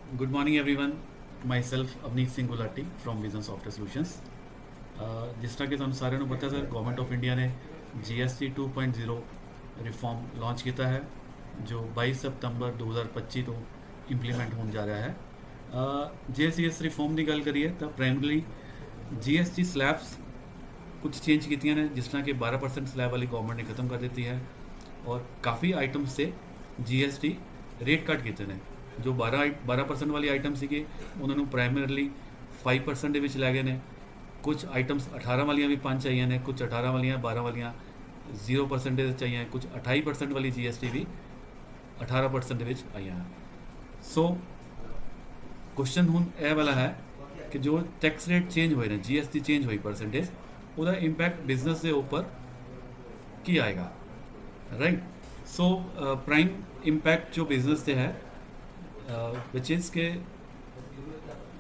Good morning, everyone. Myself, Avneet Singh Gulati from Vision Software Solutions. जिस तरह कि तुहानू सारिਆਂ ਨੂੰ पता सर गवर्नमेंट ऑफ इंडिया ने GST 2.0 रिफॉर्म लॉन्च किया है जो 22 सितंबर 2025 तो इंप्लीमेंट होने जा रहा है। जे ਅਸੀਂ ਇਸ ਰਿਫਾਰਮ ਦੀ ਗੱਲ ਕਰੀਏ ਤਾਂ ਪ੍ਰਾਇਮਰੀਲੀ GST स्लैब्स कुछ चेंज की ने, जिस तरह कि 12% स्लैब वाली गवर्नमेंट ने खत्म कर दी है और काफ़ी आइटम्स से GST रेट कट किए हैं। जो 12% वाली आइटम सी उन्होंने प्राइमरली 5% के लै गए हैं। कुछ आइटम्स 18 वालियाँ भी 5 चाहिए ने, कुछ 18 वालियाँ 12 वालियाँ 0% चाहिए, कुछ 28% वाली GST भी 18% आई हैं। सो क्वेश्चन हुण यह वाला है कि जो टैक्स रेट चेंज हुए हैं, GST चेंज हुई परसेंटेज, उसका इंपैक्ट बिजनेस के ऊपर की आएगा, राइट। सो प्राइम इंपैक्ट जो बिजनेस से है which is के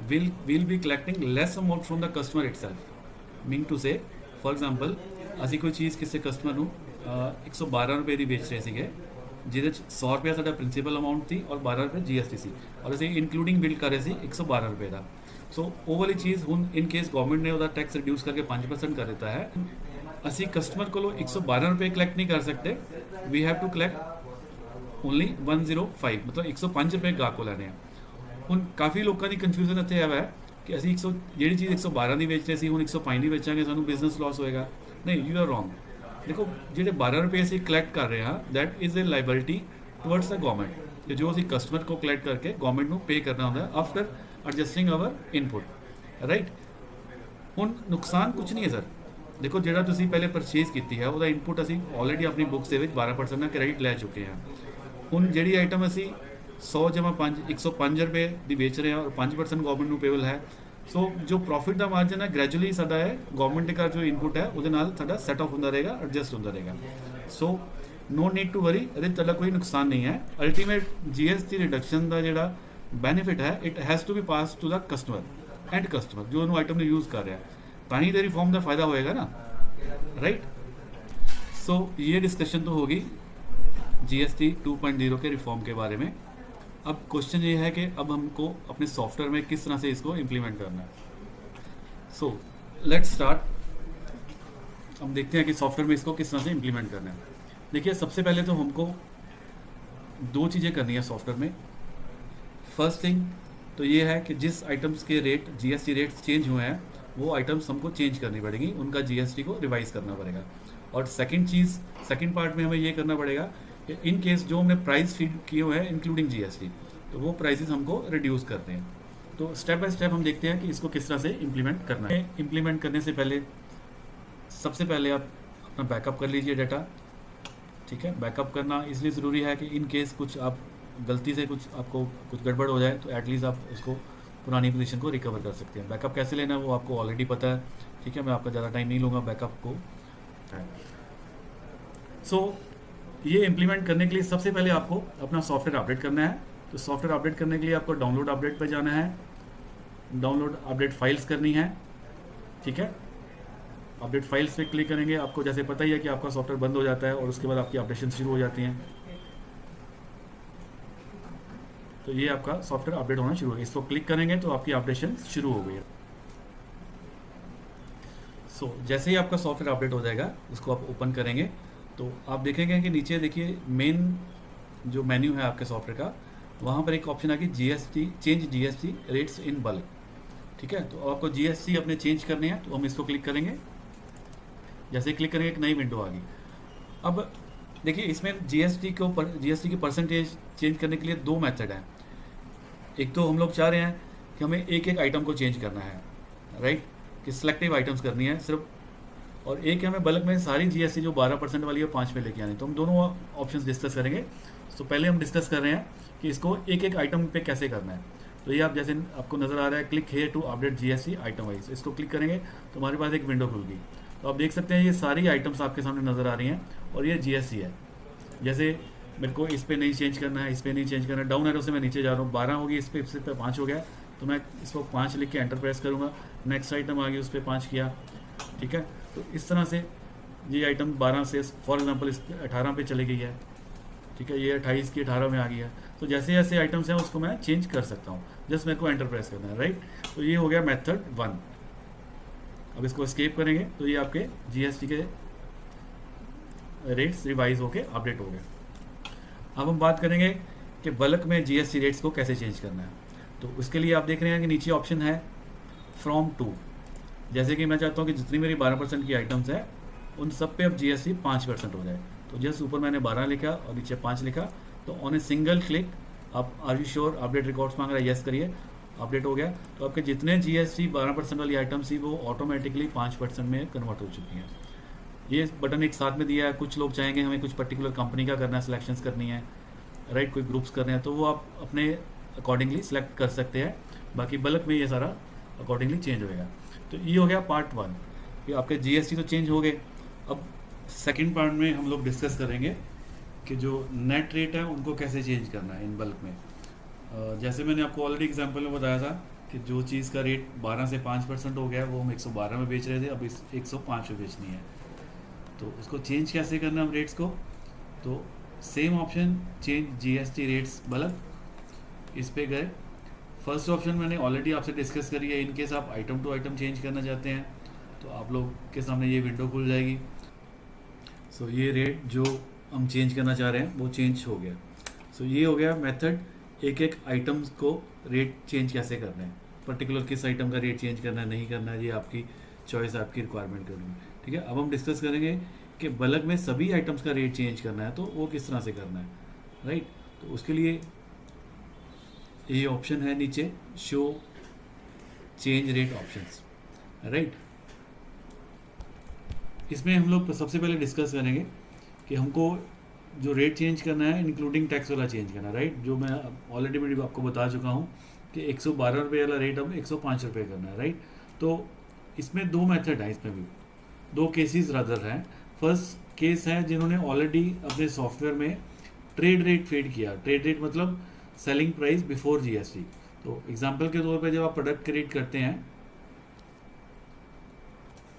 will be collecting less amount from the customer itself, mean to say for example ਅਸੀਂ कोई चीज़ किसी कस्टमर ਨੂੰ 112 रुपए की बेच रहे थे, ਜਿਹਦੇ 100 रुपया ਸਾਡਾ प्रिंसीपल अमाउंट थी और 12 रुपए GST सी, और ਅਸੀਂ इंक्लूडिंग बिल कर रहे थे 112 रुपए का। सो वो वाली चीज़ हुण इन केस गवर्नमेंट ने उसका टैक्स रिड्यूस करके 5% कर देता है, ਅਸੀਂ कस्टमर को 112 रुपए कलैक्ट नहीं कर सकते, we have to collect only 105, मतलब 105 रुपए गाहक को लैने। हुण काफ़ी लोगों की कन्फ्यूजन इत्थे है कि असीं जी चीज़ 112 की बेच रहे थे, हुण 105 की बेचांगे, सानूं बिजनेस लॉस होएगा। नहीं, यू आर रॉन्ग। देखो जो 12 रुपए असीं कलैक्ट कर रहे हैं that is a liability towards the government, जो असीं कस्टमर को कलैक्ट करके गवर्नमेंट को पे करना होंदा है after adjusting our input, right. हुण नुकसान कुछ नहीं है सर। देखो जो तुसीं पहले परचेज की है उसका इनपुट असीं ऑलरेडी अपनी बुक्स के 12% का क्रेडिट लै चुके हैं। हुण जिहड़ी आइटम असी 100 जमा 5 105 रुपए की बेच रहे हैं और 5% गवर्नमेंट को पेबल है। सो जो प्रॉफिट का मार्जिन है ग्रैजुअली साडा है गवर्नमेंट का जो इनपुट है उसदे नाल साडा सेट ऑफ होंदा रहेगा, एडजस्ट होंदा रहेगा। So no need to worry, इहदे तुहाडा कोई नुकसान नहीं है। अल्टीमेट GST रिडक्शन का जिहड़ा बेनीफिट है it has to be pass to the customer, and customer जो उन्होंने आइटम ने यूज़ कर रहा है, ताही तो रिफॉर्म का फायदा होएगा ना, राइट। सो ये डिस्कशन तो होगी GST 2.0 के रिफॉर्म के बारे में। अब क्वेश्चन ये है कि अब हमको अपने सॉफ्टवेयर में किस तरह से इसको इम्प्लीमेंट करना है। So let's start. हम देखते हैं कि सॉफ्टवेयर में इसको किस तरह से इम्प्लीमेंट करना है। देखिए सबसे पहले तो हमको दो चीज़ें करनी है सॉफ्टवेयर में। फर्स्ट थिंग तो ये है कि जिस आइटम्स के रेट GST रेट्स चेंज हुए हैं वो आइटम्स हमको चेंज करनी पड़ेगी, उनका GST को रिवाइज करना पड़ेगा। और सेकंड पार्ट में हमें ये करना पड़ेगा इन केस जो हमने प्राइस फीड किए हुए हैं इंक्लूडिंग GST, तो वो प्राइसेस हमको रिड्यूस करते हैं। तो स्टेप बाय स्टेप हम देखते हैं कि इसको किस तरह से इम्प्लीमेंट करना है। इम्प्लीमेंट करने से पहले सबसे पहले आप अपना बैकअप कर लीजिए डाटा, ठीक है। बैकअप करना इसलिए ज़रूरी है कि इन केस कुछ आप गलती से कुछ आपको कुछ गड़बड़ हो जाए तो एटलीस्ट आप उसको पुरानी पोजीशन को रिकवर कर सकते हैं। बैकअप कैसे लेना है वो आपको ऑलरेडी पता है, ठीक है। मैं आपका ज़्यादा टाइम नहीं लूँगा बैकअप को। सो ये इम्प्लीमेंट करने के लिए सबसे पहले आपको अपना सॉफ्टवेयर अपडेट करना है। तो सॉफ्टवेयर अपडेट करने के लिए आपको डाउनलोड अपडेट पर जाना है, डाउनलोड अपडेट फाइल्स करनी है, ठीक है। अपडेट फाइल्स पे क्लिक करेंगे, आपको जैसे पता ही है कि आपका सॉफ्टवेयर बंद हो जाता है और उसके बाद आपकी अपडेशन शुरू हो जाती हैं। तो ये आपका सॉफ्टवेयर अपडेट होना शुरू हो गया। इसको क्लिक करेंगे तो आपकी अपडेशन शुरू हो गई है। सो जैसे ही आपका सॉफ्टवेयर अपडेट हो जाएगा उसको आप ओपन करेंगे तो आप देखेंगे कि नीचे देखिए मेन जो मेन्यू है आपके सॉफ्टवेयर का, वहाँ पर एक ऑप्शन है कि change GST rates in bulk, ठीक है। तो आपको GST अपने चेंज करने हैं तो हम इसको क्लिक करेंगे। जैसे क्लिक करेंगे एक नई विंडो आ गई। अब देखिए इसमें GST की परसेंटेज चेंज करने के लिए दो मेथड हैं। एक तो हम लोग चाह रहे हैं कि हमें एक एक आइटम को चेंज करना है, राइट, कि सिलेक्टिव आइटम्स करनी है सिर्फ, और एक है हमें बल्क में सारी GST जो 12% वाली है 5 में लेके आनी। तो हम दोनों ऑप्शंस डिस्कस करेंगे। तो पहले हम डिस्कस कर रहे हैं कि इसको एक एक आइटम पे कैसे करना है। तो ये आप जैसे आपको नज़र आ रहा है click here to update GST item wise, इसको क्लिक करेंगे तो हमारे पास एक विंडो खुल गई। तो आप देख सकते हैं ये सारी आइटम्स आपके सामने नज़र आ रही हैं और ये GST है। जैसे मेरे को इस पर नहीं चेंज करना है, इस पर नहीं चेंज करना है, डाउन एरो से मैं नीचे जा रहा हूँ, 12 होगी, इस पर 5 हो गया, तो मैं इसको 5 लिख के एंटर प्रेस करूँगा। नेक्स्ट आइटम आ गई, उस पर 5 किया, ठीक है। तो इस तरह से ये आइटम 12 से फॉर एग्जांपल इस 18 पे चली गई है, ठीक है, ये 28 की 18 में आ गया। तो जैसे जैसे आइटम्स हैं उसको मैं चेंज कर सकता हूँ, जस्ट मेरे को एंटर प्रेस करना है, राइट। तो ये हो गया मेथड 1। अब इसको स्केप करेंगे तो ये आपके जीएसटी के रेट्स रिवाइज होके अपडेट हो गए। अब हम बात करेंगे कि बल्क में जीएसटी रेट्स को कैसे चेंज करना है। तो उसके लिए आप देख रहे हैं कि नीचे ऑप्शन है फ्रॉम टू। जैसे कि मैं चाहता हूँ कि जितनी मेरी 12% की आइटम्स है उन सब पे अब जीएसटी 5% हो जाए। तो जस्ट ऊपर मैंने 12 लिखा और नीचे 5 लिखा, तो ऑन ए सिंगल क्लिक आप are you sure update records मांग रहा है, यस करिए, अपडेट हो गया। तो आपके जितने जीएसटी 12% वाली आइटम्स थी वो ऑटोमेटिकली 5% में कन्वर्ट हो चुकी हैं। ये बटन एक साथ में दिया है। कुछ लोग चाहेंगे हमें कुछ पर्टिकुलर कंपनी का करना है, सिलेक्शंस करनी है, राइट, कोई ग्रुप्स करने हैं, तो वो आप अपने अकॉर्डिंगली सिलेक्ट कर सकते हैं। बाकी बल्क में ये सारा अकॉर्डिंगली चेंज होएगा। तो ये हो गया पार्ट 1, कि आपके जीएसटी तो चेंज हो गए। अब सेकंड पार्ट में हम लोग डिस्कस करेंगे कि जो नेट रेट है उनको कैसे चेंज करना है इन बल्क में। जैसे मैंने आपको ऑलरेडी एग्जांपल में बताया था कि जो चीज़ का रेट 12 से 5% हो गया है वो हम 112 में बेच रहे थे, अब इस 105 में बेचनी है। तो उसको चेंज कैसे करना है हम रेट्स को, तो same option change GST rates bulk, इस पे गए। फर्स्ट ऑप्शन मैंने ऑलरेडी आपसे डिस्कस करी है। इनकेस आप आइटम टू आइटम चेंज करना चाहते हैं तो आप लोग के सामने ये विंडो खुल जाएगी। सो ये रेट जो हम चेंज करना चाह रहे हैं वो चेंज हो गया। सो ये हो गया मेथड, एक एक आइटम्स को रेट चेंज कैसे करना है, पर्टिकुलर किस आइटम का रेट चेंज करना है नहीं करना है, ये आपकी चॉइस, आपकी रिक्वायरमेंट करनी है। ठीक है, अब हम डिस्कस करेंगे कि बल्क में सभी आइटम्स का रेट चेंज करना है तो वो किस तरह से करना है, राइट। तो उसके लिए ये ऑप्शन है नीचे, show change rate options, right. इसमें हम लोग सबसे पहले डिस्कस करेंगे कि हमको जो रेट चेंज करना है इंक्लूडिंग टैक्स वाला चेंज करना है, राइट। जो मैं ऑलरेडी मैं आपको बता चुका हूँ कि 112 रुपये वाला रेट अब 105 रुपये करना है, राइट। तो इसमें दो मेथड हैं, इसमें भी दो केसेस रदर हैं। फर्स्ट केस है जिन्होंने ऑलरेडी अपने सॉफ्टवेयर में ट्रेड रेट फीड किया। ट्रेड रेट मतलब सेलिंग प्राइस बिफोर जीएसटी। तो एग्जांपल के तौर पे जब आप प्रोडक्ट क्रिएट करते हैं,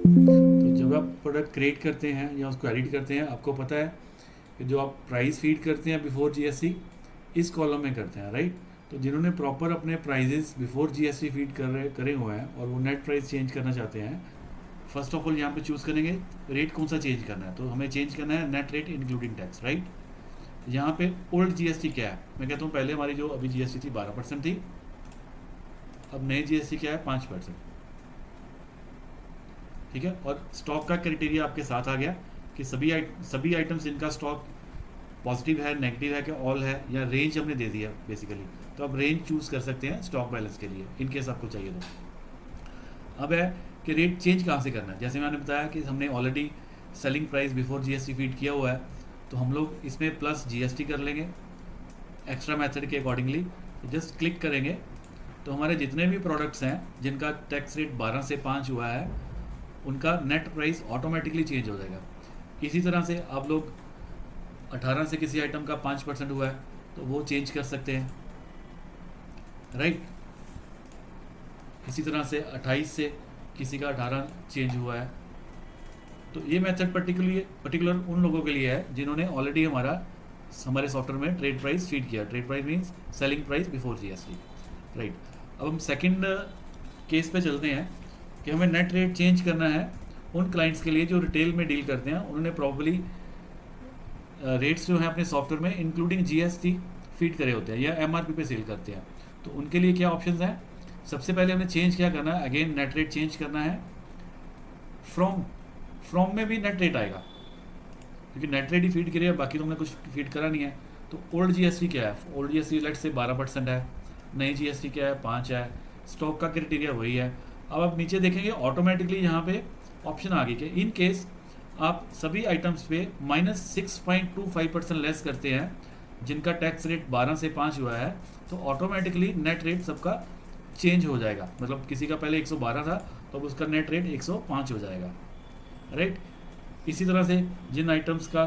तो जब आप प्रोडक्ट क्रिएट करते हैं या उसको एडिट करते हैं, आपको पता है कि जो आप प्राइस फीड करते हैं बिफोर जीएसटी इस कॉलम में करते हैं, राइट। तो जिन्होंने प्रॉपर अपने प्राइजेस बिफोर जीएसटी फीड करे हुए हैं और वो नेट प्राइस चेंज करना चाहते हैं, फर्स्ट ऑफ ऑल यहाँ पे चूज़ करेंगे रेट कौन सा चेंज करना है। तो हमें चेंज करना है net rate including tax, right. यहाँ पे ओल्ड जीएसटी क्या है, मैं कहता हूँ पहले हमारी जो अभी जीएसटी थी 12% थी, अब नई जीएसटी क्या है 5%, ठीक है। और स्टॉक का क्राइटेरिया आपके साथ आ गया कि सभी आइटम्स इनका स्टॉक पॉजिटिव है, नेगेटिव है, कि ऑल है, या रेंज हमने दे दिया बेसिकली। तो आप रेंज चूज़ कर सकते हैं स्टॉक बैलेंस के लिए इनकेस आपको चाहिए तो। अब है कि रेट चेंज कहाँ से करना है। जैसे मैंने बताया कि हमने already selling price before GST feed किया हुआ है, तो हम लोग इसमें प्लस जीएसटी कर लेंगे एक्स्ट्रा मेथड के अकॉर्डिंगली। जस्ट क्लिक करेंगे तो हमारे जितने भी प्रोडक्ट्स हैं जिनका टैक्स रेट 12 से 5 हुआ है उनका नेट प्राइस ऑटोमेटिकली चेंज हो जाएगा। इसी तरह से आप लोग 18 से किसी आइटम का 5% हुआ है तो वो चेंज कर सकते हैं, राइट। इसी तरह से 28 से किसी का 18 चेंज हुआ है। तो ये मेथड पर्टिकुलर उन लोगों के लिए है जिन्होंने ऑलरेडी हमारे सॉफ्टवेयर में ट्रेड प्राइस फीड किया। Trade price means selling price before GST, right. अब हम सेकंड केस पे चलते हैं कि हमें नेट रेट चेंज करना है उन क्लाइंट्स के लिए जो रिटेल में डील करते हैं। उन्होंने प्रॉब्ली रेट्स जो हैं अपने सॉफ्टवेयर में इंक्लूडिंग जीएसटी फीड करे होते हैं या एमआरपी पे सेल करते हैं। तो उनके लिए क्या ऑप्शंस हैं, सबसे पहले हमें चेंज क्या करना है, अगेन नेट रेट चेंज करना है। फ्रॉम में भी नेट रेट आएगा क्योंकि नेट रेट ही फीड करिए, बाकी तो हमने कुछ फीड करा नहीं है। तो ओल्ड जीएसटी क्या है, ओल्ड जीएसटी लेट से 12% है, नई जीएसटी क्या है 5 है, स्टॉक का क्राइटेरिया वही है। अब आप नीचे देखेंगे ऑटोमेटिकली यहाँ पे ऑप्शन आ गई कि इन केस आप सभी आइटम्स पे -6.25% लेस करते हैं जिनका टैक्स रेट 12 से 5 हुआ है, तो ऑटोमेटिकली नेट रेट सबका चेंज हो जाएगा। मतलब किसी का पहले 112 था तो अब उसका नेट रेट 105 हो जाएगा, राइट। इसी तरह से जिन आइटम्स का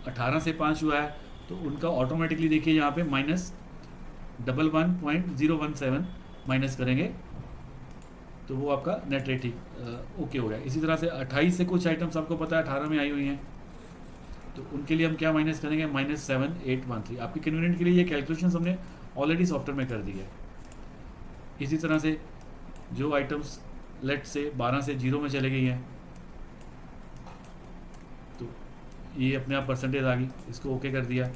18 से 5 हुआ है तो उनका ऑटोमेटिकली देखिए यहाँ पे -11.017 माइनस करेंगे तो वो आपका नेट रेट ठीक ओके हो गया। इसी तरह से 28 से कुछ आइटम्स आपको पता है 18 में आई हुई हैं, तो उनके लिए हम क्या माइनस करेंगे, -7813। आपके कन्वीनियंट के लिए ये कैलकुलेशन हमने ऑलरेडी सॉफ्टवेयर में कर दी है। इसी तरह से जो आइटम्स लेट से 12 से 0 में चले गई हैं, तो ये अपने आप परसेंटेज आ गई, इसको ओके कर दिया।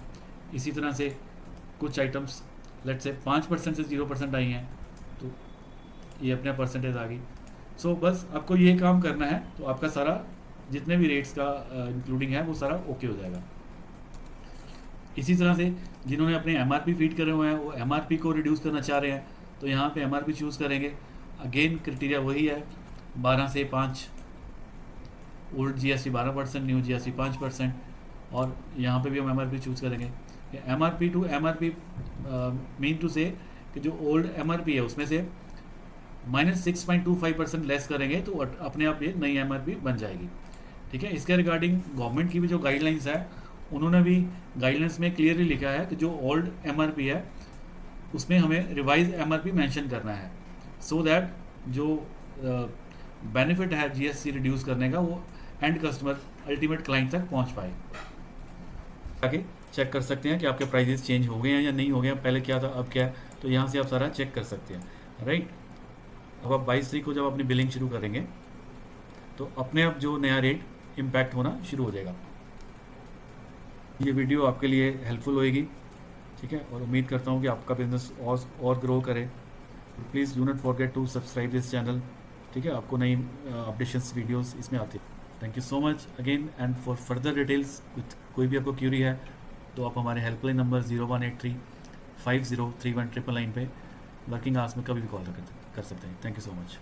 इसी तरह से कुछ आइटम्स लेट से 5% से 0% आई हैं, तो ये अपने आप परसेंटेज आ गई। सो बस आपको ये काम करना है, तो आपका सारा जितने भी रेट्स का इंक्लूडिंग है वो सारा ओके हो जाएगा। इसी तरह से जिन्होंने अपने एमआरपी फीड करे हुए हैं, वो एमआरपी को रिड्यूस करना चाह रहे हैं, तो यहाँ पे एमआरपी चूज़ करेंगे। अगेन क्राइटेरिया वही है, 12 से 5, ओल्ड जीएसटी 12%, न्यू जीएसटी 5%, और यहाँ पे भी हम एमआरपी चूज़ करेंगे। MRP to MRP mean to say कि जो ओल्ड एमआरपी है उसमें से -6.25% लेस करेंगे तो अपने आप ये नई एमआरपी बन जाएगी। ठीक है, इसके रिगार्डिंग गवर्नमेंट की भी जो गाइडलाइंस है, उन्होंने भी गाइडलाइंस में क्लियरली लिखा है कि जो ओल्ड एमआरपी है उसमें हमें रिवाइज एमआरपी मेंशन करना है, सो दैट जो बेनिफिट है जीएसटी रिड्यूस करने का वो एंड कस्टमर अल्टीमेट क्लाइंट तक पहुंच पाए। आगे चेक कर सकते हैं कि आपके प्राइजेस चेंज हो गए हैं या नहीं हो गए हैं, पहले क्या था अब क्या है, तो यहाँ से आप सारा चेक कर सकते हैं। राइट, अब आप 22 तारीख को जब अपनी बिलिंग शुरू करेंगे तो अपने आप जो नया रेट इम्पैक्ट होना शुरू हो जाएगा। ये वीडियो आपके लिए हेल्पफुल होएगी, ठीक है, और उम्मीद करता हूँ कि आपका बिजनेस और ग्रो करे। Please do not forget to subscribe this channel, ठीक है, आपको नई अपडेशंस वीडियोस इसमें आती है। Thank you so much again, and for further details कोई भी आपको क्यूरी है तो आप हमारे हेल्पलाइन नंबर 0183 5031 999 पे वर्किंग आवर्स में कभी भी कॉल कर सकते हैं। Thank you so much.